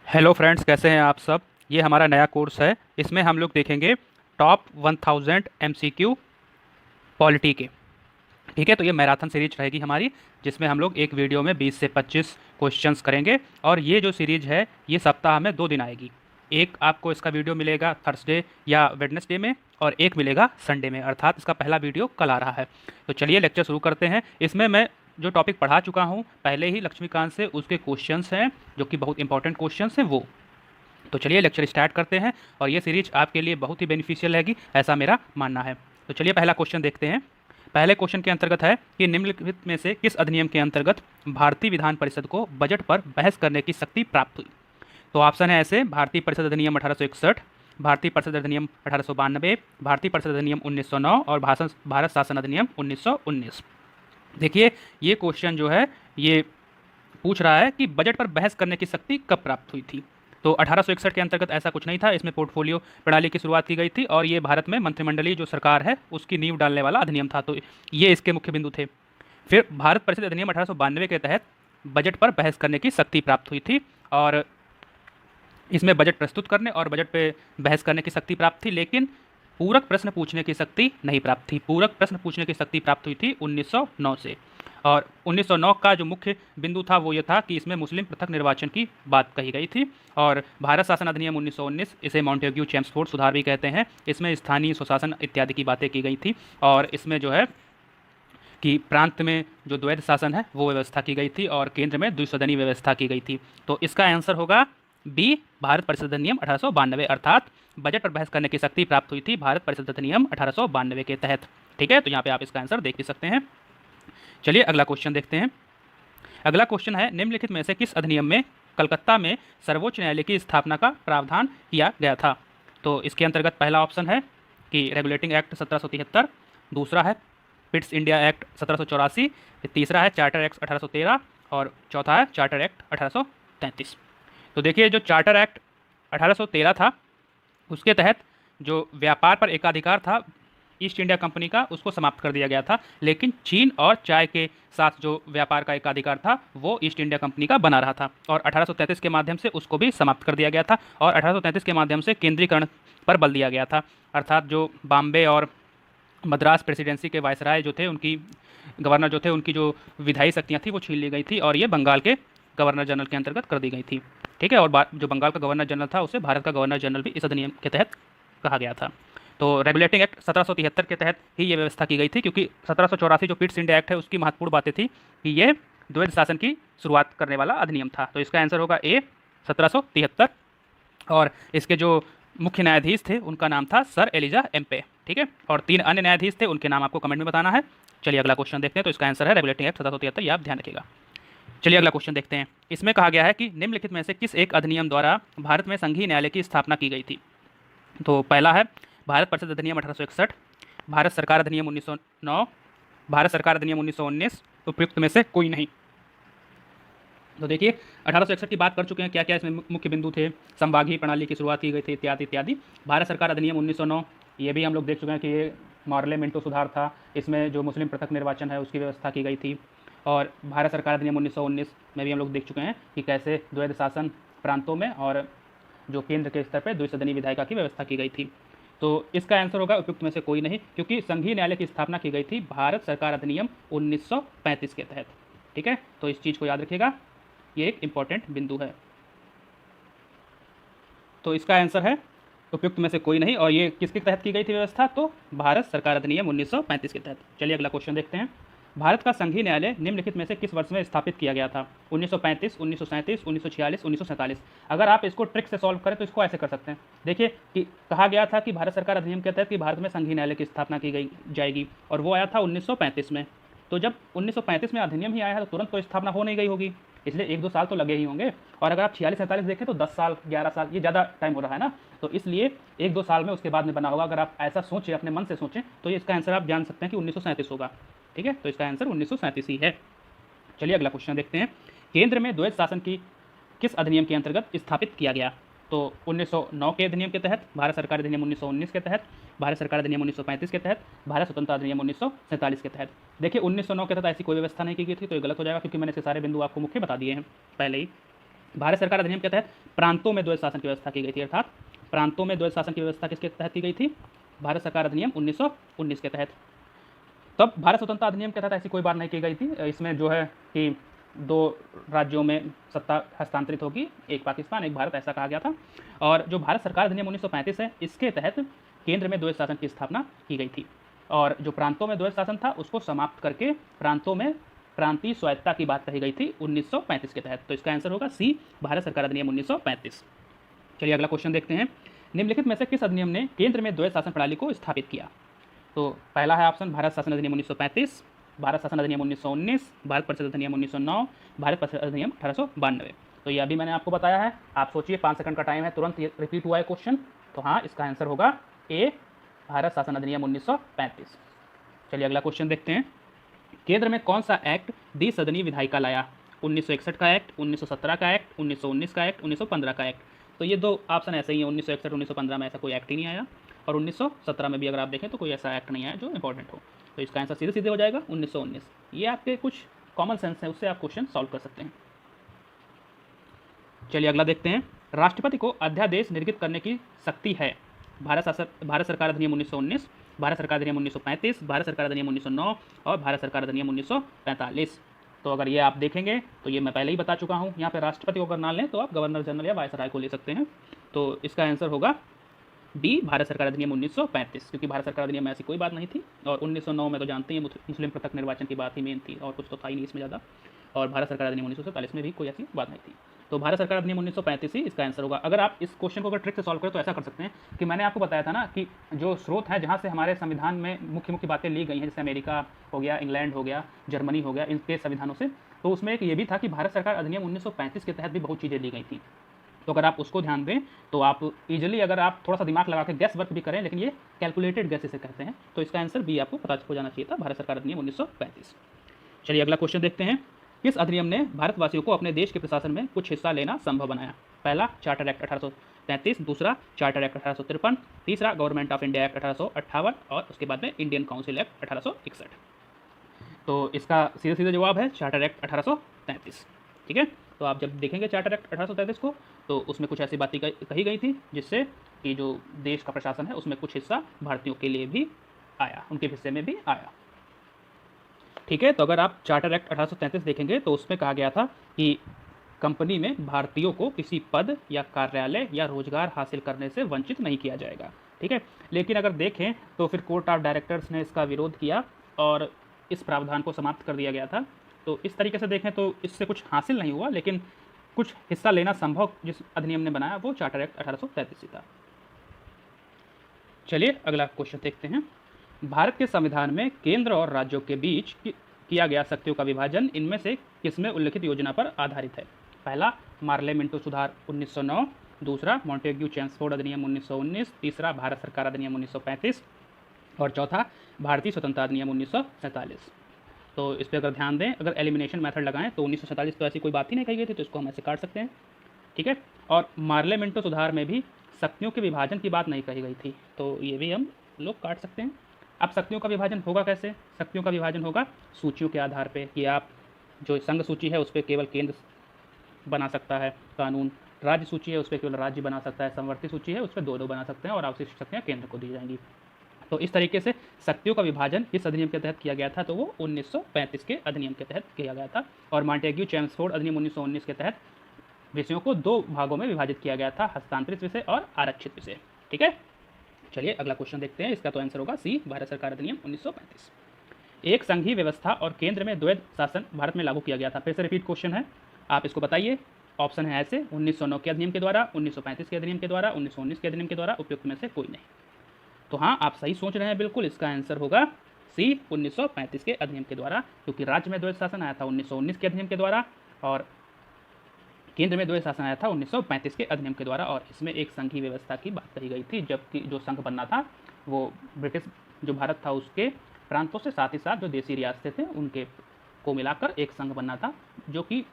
Hello friends, कैसे हैं आप सब। ये हमारा नया कोर्स है। इसमें हम लोग देखेंगे टॉप 1000 एमसीक्यू पॉलिटी के। ठीक है, तो ये मैराथन सीरीज रहेगी हमारी, जिसमें हम लोग एक वीडियो में 20 से 25 क्वेश्चंस करेंगे। और ये जो सीरीज है ये सप्ताह में 2 दिन आएगी। एक आपको इसका वीडियो मिलेगा थर्सडे या वेडनेसडे में, और एक मिलेगा संडे में, अर्थात इसका पहला वीडियो कल आ रहा है। तो चलिए लेक्चर शुरू करते हैं। इसमें मैं जो टॉपिक पढ़ा चुका हूँ पहले ही लक्ष्मीकांत से, उसके क्वेश्चंस हैं जो कि बहुत इंपॉर्टेंट क्वेश्चंस हैं वो। तो चलिए लेक्चर स्टार्ट करते हैं, और ये सीरीज आपके लिए बहुत ही बेनिफिशियल रहेगी, ऐसा मेरा मानना है। तो चलिए पहला क्वेश्चन देखते हैं। पहले क्वेश्चन के अंतर्गत है कि निम्नलिखित में से किस अधिनियम के अंतर्गत भारतीय विधान परिषद को बजट पर बहस करने की शक्ति प्राप्त हुई। तो ऑप्शन है ऐसे: भारतीय परिषद अधिनियम 1861, भारतीय परिषद अधिनियम 1892, भारतीय परिषद अधिनियम 1909 और भारत शासन अधिनियम 1919। देखिए, ये क्वेश्चन जो है ये पूछ रहा है कि बजट पर बहस करने की शक्ति कब प्राप्त हुई थी। तो 1861 के अंतर्गत ऐसा कुछ नहीं था। इसमें पोर्टफोलियो प्रणाली की शुरुआत की गई थी, और ये भारत में मंत्रिमंडलीय जो सरकार है उसकी नींव डालने वाला अधिनियम था। तो ये इसके मुख्य बिंदु थे। फिर भारत परिषद अधिनियम 1892 के तहत बजट पर बहस करने की शक्ति प्राप्त हुई थी, और इसमें बजट प्रस्तुत करने और बजट पे बहस करने की शक्ति प्राप्त थी, लेकिन पूरक प्रश्न पूछने की शक्ति नहीं प्राप्त थी। पूरक प्रश्न पूछने की शक्ति प्राप्त हुई थी 1909 से। और 1909 का जो मुख्य बिंदु था वो ये था कि इसमें मुस्लिम पृथक निर्वाचन की बात कही गई थी। और भारत शासन अधिनियम 1919, इसे माउंटेग्यू चेम्सफोर्ड सुधार भी कहते हैं, इसमें स्थानीय स्वशासन इत्यादि की बातें की गई थी। और इसमें जो है कि प्रांत में जो द्वैध शासन है वो व्यवस्था की गई थी, और केंद्र में द्विसदनीय व्यवस्था की गई थी। तो इसका आंसर होगा बी, भारत परिषद अधिनियम 1892, अर्थात बजट पर बहस करने की शक्ति प्राप्त हुई थी भारत परिषद अधिनियम 1892 के तहत। ठीक है, तो यहाँ पे आप इसका आंसर देख भी सकते हैं। चलिए अगला क्वेश्चन देखते हैं। अगला क्वेश्चन है: निम्नलिखित में से किस अधिनियम में कलकत्ता में सर्वोच्च न्यायालय की स्थापना का प्रावधान किया गया था। तो इसके अंतर्गत पहला ऑप्शन है कि रेगुलेटिंग एक्ट 1773, दूसरा है पिट्स इंडिया एक्ट 1784, तीसरा है चार्टर एक्ट 1813, और चौथा है चार्टर एक्ट 1833। तो देखिए, जो चार्टर एक्ट 1813 था उसके तहत जो व्यापार पर एकाधिकार था ईस्ट इंडिया कंपनी का, उसको समाप्त कर दिया गया था। लेकिन चीन और चाय के साथ जो व्यापार का एकाधिकार था वो ईस्ट इंडिया कंपनी का बना रहा था, और 1833 के माध्यम से उसको भी समाप्त कर दिया गया था। और 1833 के माध्यम से केंद्रीकरण पर बल दिया गया था, अर्थात जो बॉम्बे और मद्रास प्रेसिडेंसी के वायसराय जो थे, उनकी गवर्नर जो थे, उनकी जो विधायी शक्तियाँ थी वो छीन ली गई थी, और ये बंगाल के गवर्नर जनरल के अंतर्गत कर दी गई थी। ठीक है, और जो बंगाल का गवर्नर जनरल था उसे भारत का गवर्नर जनरल भी इस अधिनियम के तहत कहा गया था। तो रेगुलेटिंग एक्ट 1773 के तहत ही ये व्यवस्था की गई थी, क्योंकि 1784 जो पिट्स इंडिया एक्ट है उसकी महत्वपूर्ण बातें थी कि ये द्वैध शासन की शुरुआत करने वाला अधिनियम था। तो इसका आंसर होगा ए, 1773। और इसके जो मुख्य न्यायाधीश थे उनका नाम था सर एलिजा एम्पे। ठीक है, और 3 अन्य न्यायाधीश थे, उनके नाम आपको कमेंट में बताना है। चलिए अगला क्वेश्चन देखते हैं। तो इसका आंसर है रेगुलेटिंग एक्ट 1773, ये आप ध्यान रखिएगा। चलिए अगला क्वेश्चन देखते हैं। इसमें कहा गया है कि निम्नलिखित में से किस एक अधिनियम द्वारा भारत में संघीय न्यायालय की स्थापना की गई थी। तो पहला है भारत परिषद अधिनियम 1861, भारत सरकार अधिनियम 1909, भारत सरकार अधिनियम 1919, उपयुक्त में से कोई नहीं। तो देखिए, 1861 की बात कर चुके हैं, क्या क्या इसमें मुख्य बिंदु थे। संभागीय प्रणाली की शुरुआत की गई थी, इत्यादि इत्यादि। भारत सरकार अधिनियम 1909, ये भी हम लोग देख चुके हैं कि ये मॉर्ले मिंटो सुधार था। इसमें जो मुस्लिम पृथक निर्वाचन है उसकी व्यवस्था की गई थी। और भारत सरकार अधिनियम 1919 में भी हम लोग देख चुके हैं कि कैसे द्वैध शासन प्रांतों में और जो केंद्र के स्तर पर द्विसदनीय विधायिका की व्यवस्था की गई थी। तो इसका आंसर होगा उपयुक्त में से कोई नहीं, क्योंकि संघीय न्यायालय की स्थापना की गई थी भारत सरकार अधिनियम 1935 के तहत। ठीक है, तो इस चीज़ को याद रखिएगा, ये एक इंपॉर्टेंट बिंदु है। तो इसका आंसर है उपयुक्त में से कोई नहीं, और ये किसके तहत की गई थी व्यवस्था, तो भारत सरकार अधिनियम 1935 के तहत। चलिए अगला क्वेश्चन देखते हैं। भारत का संघीय न्यायालय निम्नलिखित में से किस वर्ष में स्थापित किया गया था। 1935, 1937, 1946, 1947। अगर आप इसको ट्रिक से सॉल्व करें तो इसको ऐसे कर सकते हैं। देखिए कि कहा गया था कि भारत सरकार अधिनियम के तहत कि भारत में संघीय न्यायालय की स्थापना की गई जाएगी, और वो आया था 1935 में। तो जब 1935 में अधिनियम ही आया है तो तुरंत तो स्थापना हो नहीं गई होगी, इसलिए 1-2 साल तो लगे ही होंगे। और अगर आप 46-47 देखें तो 10 साल 11 साल, ये ज़्यादा टाइम हो रहा है ना, तो इसलिए 1-2 साल में उसके बाद में बना होगा। अगर आप ऐसा सोचें, अपने मन से सोचें, तो ये इसका आंसर आप जान सकते हैं कि 1937 होगा। ठीक है, तो इसका आंसर 1937 ही है। चलिए अगला क्वेश्चन देखते हैं। केंद्र में द्वैध शासन की किस अधिनियम के अंतर्गत स्थापित किया गया। तो 1909 के अधिनियम के तहत, भारत सरकार अधिनियम 1919 के तहत, भारत सरकार अधिनियम 1935 के तहत, भारत स्वतंत्रता अधिनियम 1947 के तहत। देखिए 1909 के तहत ऐसी कोई व्यवस्था नहीं की गई थी, तो ये गलत हो जाएगा, क्योंकि मैंने इसके सारे बिंदु आपको मुख्य बता दिए हैं पहले ही। भारत सरकार अधिनियम के तहत प्रांतों में द्वैध शासन की व्यवस्था की गई थी, अर्थात प्रांतों में द्वैध शासन की व्यवस्था किसके तहत की गई थी? भारत सरकार अधिनियम 1919 के तहत। तब भारत स्वतंत्रता अधिनियम के तहत ऐसी कोई बात नहीं की गई थी। इसमें जो है कि दो राज्यों में सत्ता हस्तांतरित होगी, एक पाकिस्तान एक भारत, ऐसा कहा गया था। और जो भारत सरकार अधिनियम 1935 है, इसके तहत केंद्र में द्वैध शासन की स्थापना की गई थी और जो प्रांतों में द्वैध शासन था उसको समाप्त करके प्रांतों में प्रांतीय स्वायत्ता की बात कही गई थी 1935 के तहत। तो इसका आंसर होगा सी, भारत सरकार अधिनियम 1935। चलिए अगला क्वेश्चन देखते हैं। निम्नलिखित में से किस अधिनियम ने केंद्र में द्वैध शासन प्रणाली को स्थापित किया? तो पहला है ऑप्शन भारत शासन अधिनियम 1935, भारत शासन अधिनियम 1919, भारत परिषद अधिनियम 1909, भारत परिषद अधिनियम 1892। तो ये अभी मैंने आपको बताया है। आप सोचिए, 5 सेकंड का टाइम है, तुरंत ये रिपीट हुआ है क्वेश्चन। तो हाँ, इसका आंसर होगा ए, भारत शासन अधिनियम 1935। चलिए अगला क्वेश्चन देखते हैं। केंद्र में कौन सा एक्ट द्विसदनीय विधायिका लाया? 1961 का एक्ट, 1917 का एक्ट, 1919 का एक्ट, 1915 का एक्ट। तो ये दो ऑप्शन ऐसे ही है, 1961 1915 में ऐसा कोई एक्ट ही नहीं आया और 1917 में भी अगर आप देखें तो कोई ऐसा एक्ट नहीं आया जो इंपॉर्टेंट हो। तो इसका आंसर सीधे सीधे हो जाएगा 1919। ये आपके कुछ कॉमन सेंस है, उससे आप क्वेश्चन सॉल्व कर सकते हैं। चलिए अगला देखते हैं। राष्ट्रपति को अध्यादेश निर्गत करने की शक्ति है? भारत सरकार अधिनियम 1919, भारत सरकार अधिनियम 1935, भारत सरकार अधिनियम 1909 और भारत सरकार अधिनियम 1945। तो अगर ये आप देखेंगे तो ये मैं पहले ही बता चुका हूँ। यहाँ पे राष्ट्रपति को अगर ना लें तो आप गवर्नर जनरल या वायसराय को ले सकते हैं। तो इसका आंसर होगा डी, भारत सरकार अधिनियम 1935, क्योंकि भारत सरकार अधिनियम में ऐसी कोई बात नहीं थी। और 1909 में तो जानते हैं मुस्लिम पृथक निर्वाचन की बात ही मेन थी और कुछ तो था ही नहीं इसमें ज़्यादा। और भारत सरकार अधिनियम 1947 में भी कोई ऐसी बात नहीं थी। तो भारत सरकार अधिनियम 1935 ही इसका आंसर होगा। अगर आप इस क्वेश्चन को अगर ट्रिक से सॉल्व करें तो ऐसा कर सकते हैं कि मैंने आपको बताया था ना कि जो स्रोत है जहाँ से हमारे संविधान में मुख्य मुख्य बातें ली गई हैं, जैसे अमेरिका हो गया, इंग्लैंड हो गया, जर्मनी हो गया, इनके संविधानों से, तो उसमें एक ये भी था कि भारत सरकार अधिनियम 1935 के तहत भी बहुत चीज़ें ली गई थी। तो अगर आप उसको ध्यान दें तो आप इजीली, अगर आप थोड़ा सा दिमाग लगा के गैस वर्क भी करें, लेकिन ये कैलकुलेटेड गैस इसे कहते हैं, तो इसका आंसर भी आपको पता हो जाना चाहिए था, भारत सरकार अधिनियम 1935। चलिए अगला क्वेश्चन देखते हैं। किस अधिनियम ने भारतवासियों को अपने देश के प्रशासन में कुछ हिस्सा लेना संभव बनाया? पहला चार्टर एक्ट 1833, दूसरा चार्टर एक्ट 1853, तीसरा गवर्नमेंट ऑफ इंडिया एक्ट 1858 और उसके बाद में इंडियन काउंसिल एक्ट 1861। तो इसका सीधे सीधे जवाब है चार्टर एक्ट 1833। ठीक है, तो आप जब देखेंगे चार्टर एक्ट 1833 को तो उसमें कुछ ऐसी बातें कही गई थी जिससे कि जो देश का प्रशासन है उसमें कुछ हिस्सा भारतीयों के लिए भी आया, उनके हिस्से में भी आया। ठीक है, तो अगर आप चार्टर एक्ट 1833 देखेंगे तो उसमें कहा गया था कि कंपनी में भारतीयों को किसी पद या कार्यालय या रोजगार हासिल करने से वंचित नहीं किया जाएगा। ठीक है, लेकिन अगर देखें तो फिर कोर्ट ऑफ डायरेक्टर्स ने इसका विरोध किया और इस प्रावधान को समाप्त कर दिया गया था। तो इस तरीके से देखें तो इससे कुछ हासिल नहीं हुआ, लेकिन कुछ हिस्सा लेना संभव जिस अधिनियम ने बनाया वो चार्टर एक्ट 1833 था। चलिए अगला क्वेश्चन देखते हैं। भारत के संविधान में केंद्र और राज्यों के बीच किया गया शक्तियों का विभाजन इनमें से किसमें उल्लिखित योजना पर आधारित है? पहला मार्ले मिंटो सुधार 1909, दूसरा मॉन्टेग्यू चेम्सफोर्ड अधिनियम 1919, तीसरा भारत सरकार अधिनियम 1935 और चौथा भारतीय स्वतंत्रता अधिनियम 1947। तो इस पर अगर ध्यान दें, अगर एलिमिनेशन मेथड लगाएं तो 1947 तो ऐसी कोई बात ही नहीं कही गई थी, तो इसको हम ऐसे काट सकते हैं। ठीक है, और मार्ले मिंटो सुधार में भी शक्तियों के विभाजन की बात नहीं कही गई थी, तो ये भी हम लोग काट सकते हैं। अब शक्तियों का विभाजन होगा कैसे? शक्तियों का विभाजन होगा सूचियों के आधार पे कि आप जो संघ सूची है उस पर केवल केंद्र बना सकता है कानून, राज्य सूची है उस पर केवल राज्य बना सकता है, समवर्ती सूची है उस पर दो बना सकते हैं और अवशिष्ट शक्तियाँ केंद्र को दी जाएंगी। तो इस तरीके से शक्तियों का विभाजन किस अधिनियम के तहत किया गया था? तो वो 1935 के अधिनियम के तहत किया गया था और मॉन्टेग्यू चेम्सफोर्ड अधिनियम 1919 के तहत विषयों को दो भागों में विभाजित किया गया था, हस्तांतरित विषय और आरक्षित विषय। ठीक है, चलिए अगला क्वेश्चन देखते हैं। इसका तो आंसर होगा सी, भारत सरकार अधिनियम 1935। एक संघीय व्यवस्था और केंद्र में द्वैध शासन भारत में लागू किया गया था। फिर से रिपीट क्वेश्चन है, आप इसको बताइए। ऑप्शन है ऐसे 1909 के अधिनियम के द्वारा, 1935 के अधिनियम के द्वारा, 1919 के अधिनियम के द्वारा, उपयुक्त में से कोई नहीं। तो हाँ, आप सही सोच रहे हैं बिल्कुल। इसका आंसर होगा सी, 1935 के अधिनियम के द्वारा, क्योंकि राज्य में द्वैध शासन आया था 1919 के अधिनियम के द्वारा और केंद्र में द्वैध शासन आया था 1935 के अधिनियम के द्वारा। और इसमें एक संघीय व्यवस्था की बात कही गई थी, जबकि जो संघ बनना था वो ब्रिटिश जो भारत था उसके प्रांतों से साथ ही साथ जो देसी रियासतें थे उनके को मिलाकर एक संघ बनना था, जो कि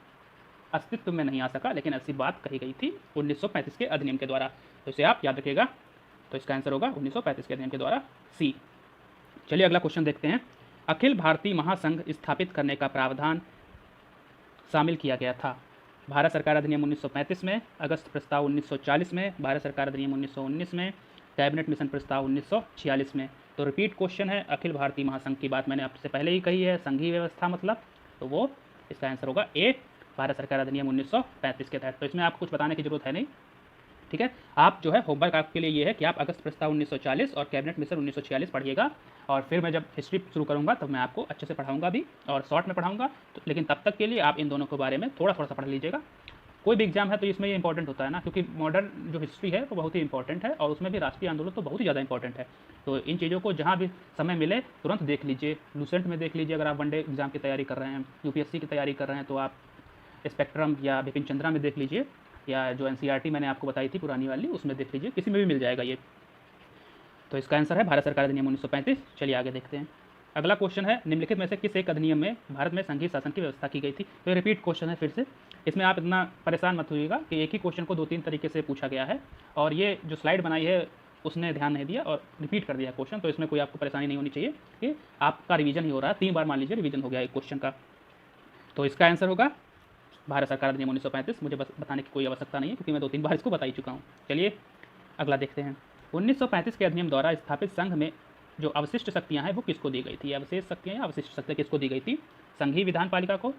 अस्तित्व में नहीं आ सका, लेकिन ऐसी बात कही गई थी 1935 के अधिनियम के द्वारा। तो इसे आप याद रखिएगा। तो इसका आंसर होगा 1935 के अधिनियम के द्वारा सी। चलिए अगला क्वेश्चन देखते हैं। अखिल भारतीय महासंघ स्थापित करने का प्रावधान शामिल किया गया था। भारत सरकार अधिनियम 1935 में, अगस्त प्रस्ताव 1940 में, भारत सरकार अधिनियम 1919 में, कैबिनेट मिशन प्रस्ताव 1946 में। तो रिपीट क्वेश्चन है, अखिल भारतीय महासंघ की बात मैंने आपसे पहले ही कही है, संघीय व्यवस्था मतलब, तो वो इसका आंसर होगा ए, भारत सरकार अधिनियम 1935 के तहत। तो इसमें आपको कुछ बताने की जरूरत है नहीं, ठीक है। आप जो है होमवर्क आपके लिए ये है कि आप अगस्त प्रस्ताव 1940 और कैबिनेट मिशन 1946 पढ़िएगा, और फिर मैं जब हिस्ट्री शुरू करूँगा तब मैं आपको अच्छे से पढ़ाऊँगा भी, और शॉर्ट में पढ़ाऊँगा। तो लेकिन तब तक के लिए आप इन दोनों के बारे में थोड़ा थोड़ा सा पढ़ लीजिएगा। कोई भी एग्जाम है तो इसमें ये इंपॉर्टेंट होता है ना, क्योंकि मॉडर्न जो हिस्ट्री है वो बहुत ही इंपॉर्टेंट है, और उसमें भी राष्ट्रीय आंदोलन तो बहुत ही ज़्यादा इंपॉर्टेंट है। तो इन चीज़ों को जहाँ भी समय मिले तुरंत देख लीजिए, लूसेंट में देख लीजिए, अगर आप वनडे एग्जाम की तैयारी कर रहे हैं, यूपीएससी की तैयारी कर रहे हैं, तो आप स्पेक्ट्रम या बिपिन चंद्रा में देख लीजिए, या जो एनसीईआरटी मैंने आपको बताई थी पुरानी वाली, उसमें देख लीजिए, किसी में भी मिल जाएगा ये। तो इसका आंसर है भारत सरकार अधिनियम 1935। चलिए आगे देखते हैं। अगला क्वेश्चन है, निम्नलिखित में से किस एक अधिनियम में भारत में संघीय शासन की व्यवस्था की गई थी। तो ये रिपीट क्वेश्चन है फिर से, इसमें आप इतना परेशान मत होइएगा कि एक ही क्वेश्चन को 2-3 तरीके से पूछा गया है, और ये जो स्लाइड बनाई है उसने ध्यान नहीं दिया और रिपीट कर दिया क्वेश्चन। तो इसमें कोई आपको परेशानी नहीं होनी चाहिए कि आपका रिवीजन ही हो रहा है, 3 बार मान लीजिए रिवीजन हो गया एक क्वेश्चन का। तो इसका आंसर होगा भारत सरकार अधिनियम 1935। मुझे बस बताने की कोई आवश्यकता नहीं है, क्योंकि मैं 2-3 बार इसको बता ही चुका हूँ। चलिए अगला देखते हैं। 1935 के अधिनियम द्वारा स्थापित संघ में जो अवशिष्ट शक्तियाँ हैं वो किसको दी गई थी? अवशेष शक्तियाँ या अवशिष्ट शक्तियाँ किसको दी गई थी? संघीय विधान पालिका को,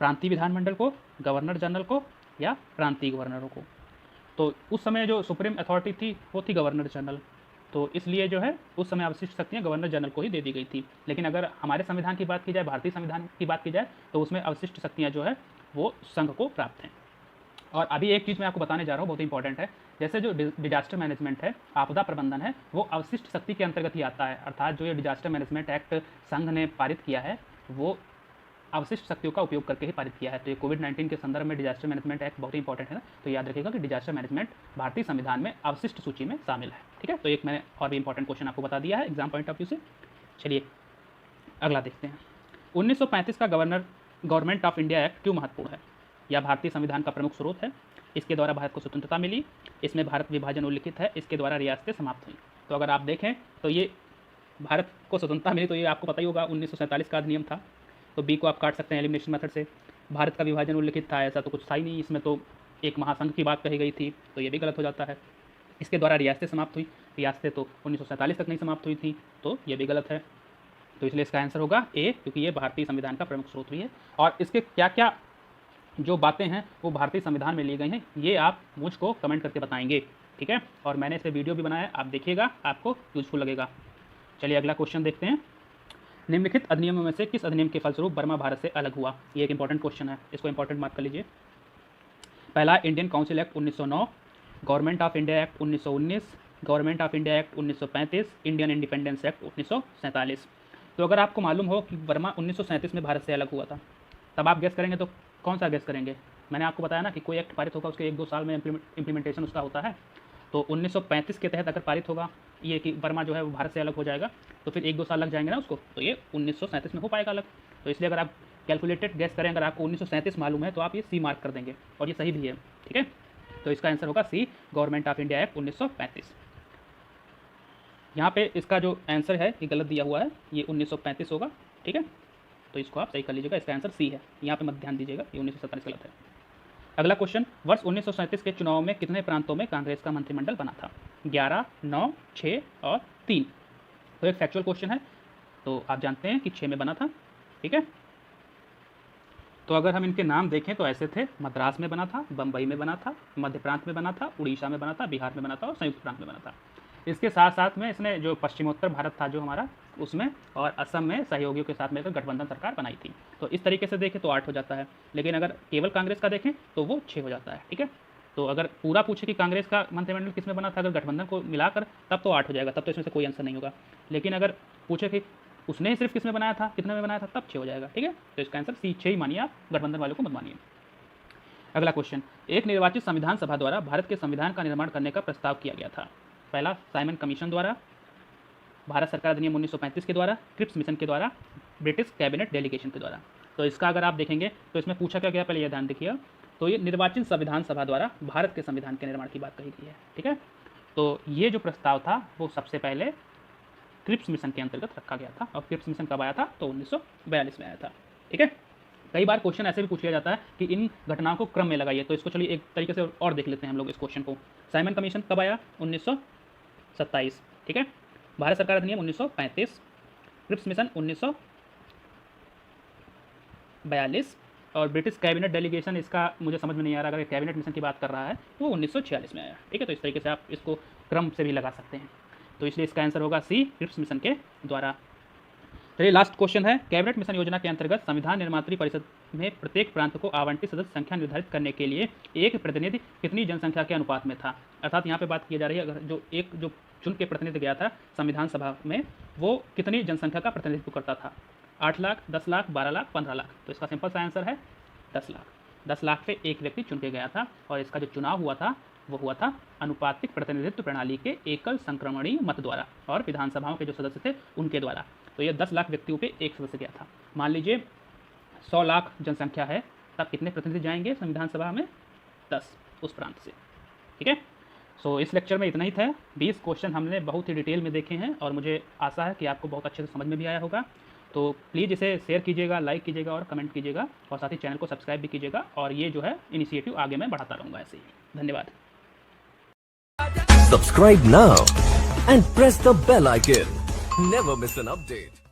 प्रांतीय विधानमंडल को, गवर्नर जनरल को, या प्रांतीय गवर्नरों को? तो उस समय जो सुप्रीम अथॉरिटी थी वो थी गवर्नर जनरल, तो इसलिए जो है उस समय अवशिष्ट शक्तियाँ गवर्नर जनरल को ही दे दी गई थी। लेकिन अगर हमारे संविधान की बात की जाए, भारतीय संविधान की बात की जाए, तो उसमें अवशिष्ट शक्तियाँ जो है वो संघ को प्राप्त हैं। और अभी एक चीज़ मैं आपको बताने जा रहा हूँ, बहुत इंपॉर्टेंट है। जैसे जो डिजास्टर मैनेजमेंट है, आपदा प्रबंधन है, वो अवशिष्ट शक्ति के अंतर्गत ही आता है। अर्थात जो ये डिजास्टर मैनेजमेंट एक्ट संघ ने पारित किया है वो अवशिष्ट शक्तियों का उपयोग करके ही पारित किया है। तो ये कोविड-19 के संदर्भ में डिजास्टर मैनेजमेंट एक्ट बहुत ही इंपॉर्टेंट है ना, तो याद रखिएगा कि डिजास्टर मैनेजमेंट भारतीय संविधान में अवशिष्ट सूची में शामिल है, ठीक है। तो एक मैंने और भी इंपॉर्टेंट क्वेश्चन आपको बता दिया है एग्जाम पॉइंट ऑफ व्यू से। चलिए अगला देखते हैं। 1935 का गवर्नमेंट ऑफ इंडिया एक्ट क्यों महत्वपूर्ण है या भारतीय संविधान का प्रमुख स्रोत है? इसके द्वारा भारत को स्वतंत्रता मिली, इसमें भारत विभाजन उल्लिखित है, इसके द्वारा रियासतें समाप्त हुई। तो अगर आप देखें तो ये भारत को स्वतंत्रता मिली, तो ये आपको पता ही होगा 1947 का अधिनियम था, तो बी को आप काट सकते हैं एलिमिनेशन मेथड से। भारत का विभाजन उल्लिखित था, ऐसा तो कुछ था ही नहीं, इसमें तो एक महासंघ की बात कही गई थी, तो ये भी गलत हो जाता है। इसके द्वारा रियासतें समाप्त हुई, रियासतें तो 1947 तक नहीं समाप्त हुई थी, तो ये भी गलत है। तो इसलिए इसका आंसर होगा ए, क्योंकि ये भारतीय संविधान का प्रमुख स्रोत भी है। और इसके क्या क्या जो बातें हैं वो भारतीय संविधान में ली गई हैं, ये आप मुझको कमेंट करके बताएंगे, ठीक है। और मैंने इस पर वीडियो भी बनाया, आप देखिएगा, आपको यूजफुल लगेगा। चलिए अगला क्वेश्चन देखते हैं। निम्नलिखित अधिनियमों में से किस अधिनियम के फलस्वरूप बर्मा भारत से अलग हुआ? ये एक इंपॉर्टेंट क्वेश्चन है, इसको इंपॉर्टेंट मार्क कर लीजिए। पहला, Indian council act 1909, government of India act 1919, government of India act 1935, Indian independence act 1947। तो अगर आपको मालूम हो कि बर्मा 1937 में भारत से अलग हुआ था, तब आप गेस करेंगे तो कौन सा गेस करेंगे? मैंने आपको बताया ना कि कोई एक्ट पारित होगा उसके 1-2 साल में इम्प्लीमेंटेशन उसका होता है। तो 1935 के तहत अगर पारित होगा ये कि बर्मा जो है वो भारत से अलग हो जाएगा, तो फिर 1-2 साल लग जाएंगे ना उसको, तो ये 1937 में हो पाएगा अलग। तो इसलिए अगर आप कैलकुलेटेड गैस करें, अगर आपको 1937 मालूम है तो आप ये सी मार्क कर देंगे, और ये सही भी है, ठीक है। तो इसका आंसर होगा सी, गवर्नमेंट ऑफ इंडिया एक्ट 1935। यहाँ पे इसका जो आंसर है ये गलत दिया हुआ है, ये 1935 होगा, ठीक है। तो इसको आप सही कर लीजिएगा, इसका आंसर सी है, यहाँ पे मत ध्यान दीजिएगा, ये 1947 गलत है। अगला क्वेश्चन, वर्ष 1937 के चुनाव में कितने प्रांतों में कांग्रेस का मंत्रिमंडल बना था? 11, 9, 6 और 3। तो एक फैक्चुअल क्वेश्चन है, तो आप जानते हैं कि 6 में बना था, ठीक है। तो अगर हम इनके नाम देखें तो ऐसे थे, मद्रास में बना था, बम्बई में बना था, मध्य प्रांत में बना था, उड़ीसा में बना था, बिहार में बना था और संयुक्त प्रांत में बना था। इसके साथ साथ में इसने जो पश्चिमोत्तर भारत था जो हमारा, उसमें और असम में सहयोगियों के साथ मिलकर गठबंधन सरकार बनाई थी। तो इस तरीके से देखें तो 8 हो जाता है, लेकिन अगर केवल कांग्रेस का देखें तो वो 6 हो जाता है, ठीक है। तो अगर पूरा पूछे कि कांग्रेस का मंत्रिमंडल किस में बना था, अगर गठबंधन को मिलाकर, तब तो 8 हो जाएगा, तब तो इसमें से कोई आंसर नहीं होगा। लेकिन अगर पूछे कि उसने ही सिर्फ किस में बनाया था, कितने में बनाया था, तब 6 हो जाएगा, ठीक है। तो इसका आंसर सी, 6 ही मानिए आप, गठबंधन वालों को मत मानिए। अगला क्वेश्चन, एक निर्वाचित संविधान सभा द्वारा भारत के संविधान का निर्माण करने का प्रस्ताव किया गया था। पहला, साइमन कमीशन द्वारा, भारत सरकार अधिनियम 1935 के द्वारा, क्रिप्स मिशन के द्वारा, ब्रिटिश कैबिनेट डेलीगेशन के द्वारा। तो इसका अगर आप देखेंगे तो इसमें पूछा क्या गया, पहले यह ध्यान देखिए। तो ये निर्वाचित संविधान सभा द्वारा भारत के संविधान के निर्माण की बात कही गई है, ठीक है। तो ये जो प्रस्ताव था वो सबसे पहले क्रिप्स मिशन के अंतर्गत रखा गया था, और क्रिप्स मिशन कब आया था? तो 1942 में आया था, ठीक है। कई बार क्वेश्चन ऐसे भी पूछ लिया जाता है कि इन घटनाओं को क्रम में लगाइए, तो इसको चलिए एक तरीके से और देख लेते हैं हम लोग इस क्वेश्चन को। साइमन कमीशन कब आया? 1927, ठीक है। भारत सरकार अधिनियम 1935, क्रिप्स मिशन 1942 और ब्रिटिश कैबिनेट डेलीगेशन, इसका मुझे समझ में नहीं आ रहा, अगर कैबिनेट मिशन की बात कर रहा है वो 1946 में आया, ठीक है। तो इस तरीके से आप इसको क्रम से भी लगा सकते हैं, तो इसलिए इसका आंसर होगा सी, क्रिप्स मिशन के द्वारा। चलिए लास्ट क्वेश्चन है, कैबिनेट मिशन योजना के अंतर्गत संविधान निर्मात्री परिषद में प्रत्येक प्रांत को आवंटित सदस्य संख्या निर्धारित करने के लिए एक प्रतिनिधि कितनी जनसंख्या के अनुपात में था? अर्थात यहाँ पे बात की जा रही है अगर जो चुन के प्रतिनिधि गया था संविधान सभा में, वो कितनी जनसंख्या का प्रतिनिधित्व करता था? 8 लाख, 10 लाख, 12 लाख, 15 लाख? तो इसका सिंपल सा आंसर है 10 लाख। 10 लाख पे एक व्यक्ति चुन के गया था, और इसका जो चुनाव हुआ था वो हुआ था अनुपातिक प्रतिनिधित्व प्रणाली के एकल संक्रमणीय मत द्वारा और विधानसभाओं के जो सदस्य थे उनके द्वारा। तो ये 10 लाख व्यक्तियों पे एक सदस्य गया था। मान लीजिए 100 लाख जनसंख्या है, तब कितने प्रतिनिधि जाएंगे संविधान सभा में? 10 उस प्रांत से, ठीक है। सो इस लेक्चर में इतना ही था। 20 क्वेश्चन हमने बहुत ही डिटेल में देखे हैं और मुझे आशा है कि आपको बहुत अच्छे से समझ में भी आया होगा। तो प्लीज़ इसे शेयर कीजिएगा, लाइक कीजिएगा और कमेंट कीजिएगा, और साथ ही चैनल को सब्सक्राइब भी कीजिएगा, और ये जो है इनिशिएटिव आगे मैं बढ़ाता रहूँगा ऐसे ही। धन्यवाद। Subscribe now and press the bell icon. Never miss an update.